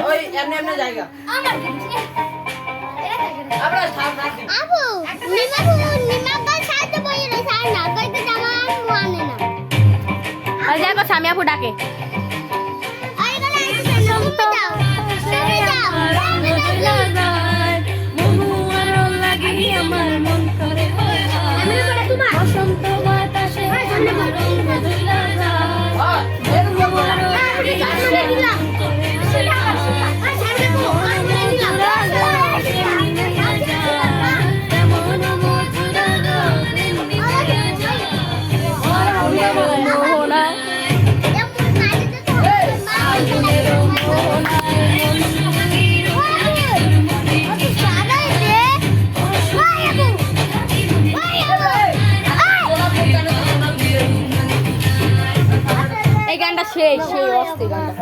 ওই এমনি এমনি জায়গা আমরা থাম রাখি আপু নিমাবা সাথে বইয়ে রে সার না কইতে জামা মানে না আর দেখো স্বামী আপু ডাকে আই গলা আইছে তুমি যাও তুমি যাও আমি বলে তোমার বসন্ত বাতাসে সামনে বলো হ্যাঁ এর উপর সামনে দিলাম সামনে বলো সামনে দিলাম এই গানটা সেই অস্থির গানটা।